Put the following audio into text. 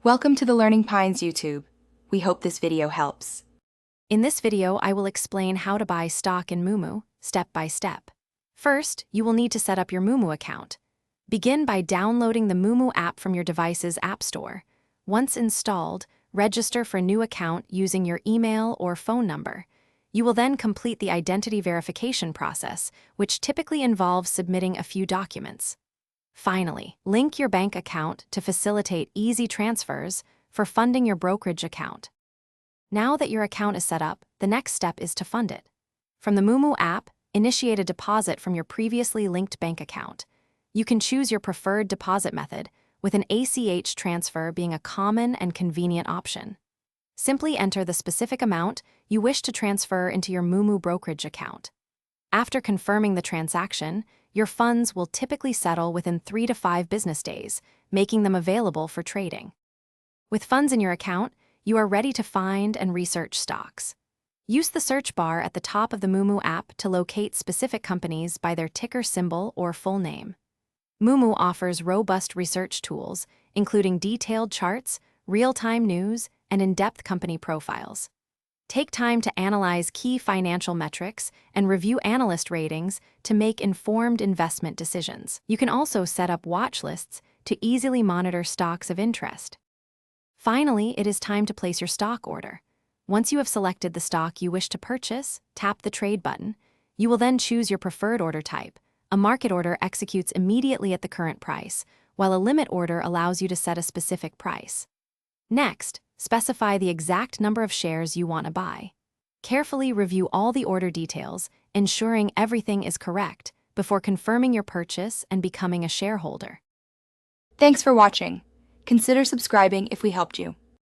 Welcome to the Learning Pines YouTube. We hope this video helps. In this video, I will explain how to buy stock in Moomoo, step by step. First, you will need to set up your Moomoo account. Begin by downloading the Moomoo app from your device's app store. Once installed, register for a new account using your email or phone number. You will then complete the identity verification process, which typically involves submitting a few documents. Finally, link your bank account to facilitate easy transfers for funding your brokerage account. Now that your account is set up, the next step is to fund it. From the Moomoo app, initiate a deposit from your previously linked bank account. You can choose your preferred deposit method, with an ACH transfer being a common and convenient option. Simply enter the specific amount you wish to transfer into your Moomoo brokerage account. After confirming the transaction, your funds will typically settle within 3 to 5 business days, making them available for trading. With funds in your account, you are ready to find and research stocks. Use the search bar at the top of the Moomoo app to locate specific companies by their ticker symbol or full name. Moomoo offers robust research tools, including detailed charts, real-time news, and in-depth company profiles. Take time to analyze key financial metrics and review analyst ratings to make informed investment decisions. You can also set up watch lists to easily monitor stocks of interest. Finally, it is time to place your stock order. Once you have selected the stock you wish to purchase, tap the Trade button. You will then choose your preferred order type. A market order executes immediately at the current price, while a limit order allows you to set a specific price. Next, specify the exact number of shares you want to buy. Carefully review all the order details, ensuring everything is correct before confirming your purchase and becoming a shareholder. Thanks for watching. Consider subscribing if we helped you.